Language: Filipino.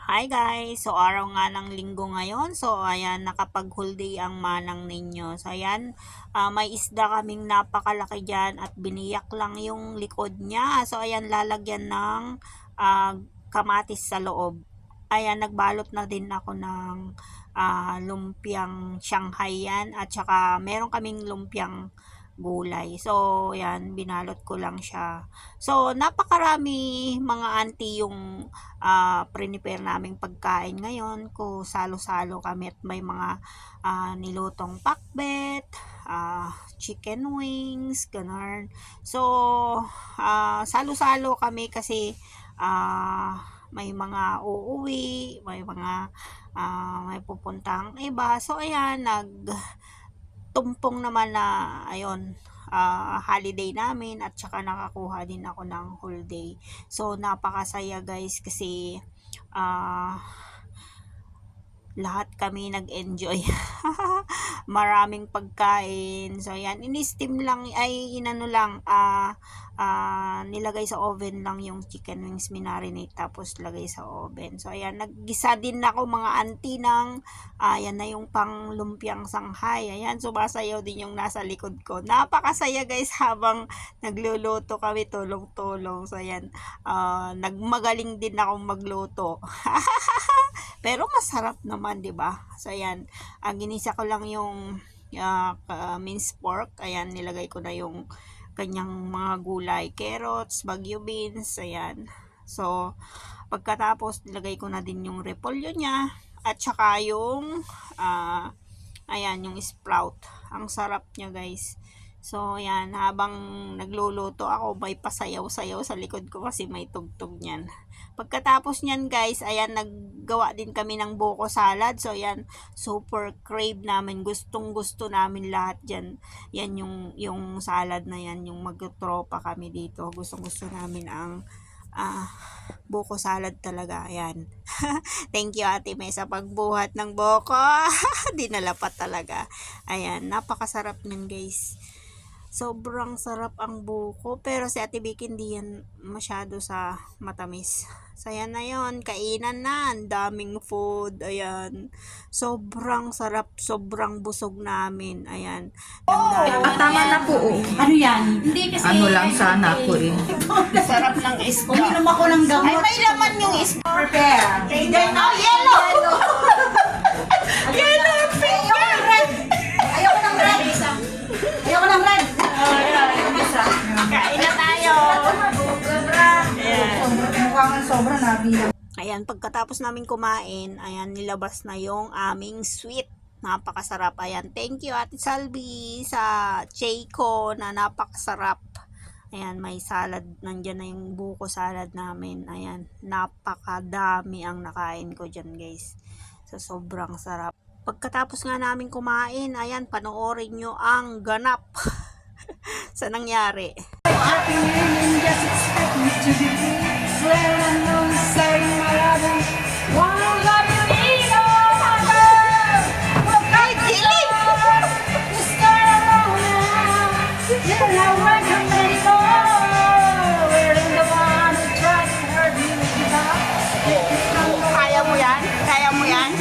Hi guys! So araw nga ng linggo ngayon. So ayan, nakapag-whole day ang manang ninyo. So ayan, may isda kaming napakalaki dyan at biniyak lang yung likod niya. So ayan, lalagyan ng kamatis sa loob. Ayan, nagbalot na din ako ng lumpiang Shanghai yan. At saka meron kaming lumpiang gulay. So, yan, binalot ko lang siya. So, napakarami mga auntie yung prepare naming pagkain ngayon. Ko salo-salo kami at may mga nilutong pakbet, chicken wings, ganun. So, salo-salo kami kasi may mga uuwi, may mga may pupuntang iba. So, ayan, tumpong naman na ayun holiday namin at saka nakakuha din ako ng whole day. So napakasaya guys kasi lahat kami nag-enjoy. Maraming pagkain. So yan, in-steam lang ay inano lang nilagay sa oven lang yung chicken wings, minarinate tapos lagay sa oven. So ayan, naggisa din ako mga auntie ng yan na yung pang lumpiang Shanghai. Ayan, sumasayaw din yung nasa likod ko. Napakasaya guys habang nagluluto kami, tulong-tulong. So ayan, nagmagaling din akong magluto. Pero masarap naman, 'di ba? So ayan, ginisa ko lang yung minced pork. Ayan, nilagay ko na yung kanyang mga gulay, carrots, bagyo beans, ayan. So pagkatapos nilagay ko na din yung repolyo niya at saka yung ayan, yung sprout. Ang sarap niya, guys. So, ayan, habang nagluluto ako, may pasayaw-sayaw sa likod ko kasi may tugtog niyan. Pagkatapos niyan, guys, ayan, naggawa din kami ng buko salad. So, ayan, super crave namin. Gustong-gusto namin lahat dyan. Yan yung salad na yan, yung magtropa kami dito. Gustong-gusto namin ang buko salad talaga. Ayan. Thank you Ate May sa pagbuhat ng buko. Dinala pa talaga. Ayan, napakasarap nun, guys. Sobrang sarap ang buko. Pero si Ate Vicky hindi yan masyado sa matamis. So, ayan na yun. Kainan na. Ang daming food. Ayan. Sobrang sarap. Sobrang busog namin. Ayan. Tama na po. Ano yan? Hindi kasi Ano lang sana ako eh. Sarap ng isda. Uminom ako ng gamot. Ay, may laman yung isda. Prepare. Oh, yellow! Yellow and pink! Ayoko ng red. Ayoko ng red. Kain na tayo. Ayan. Mukhang sobra na bilang. Ayan, pagkatapos namin kumain, ayan, nilabas na yung aming sweet. Napakasarap. Ayan, thank you Ate Salvi sa Cheiko na napakasarap. Ayan, may salad. Nandyan na yung buko salad namin. Ayan, napakadami ang nakain ko dyan, guys. So, sobrang sarap. Pagkatapos nga namin kumain, ayan, panoorin nyo ang ganap sa nangyari. Kaya mo yan? Kaya mo yan?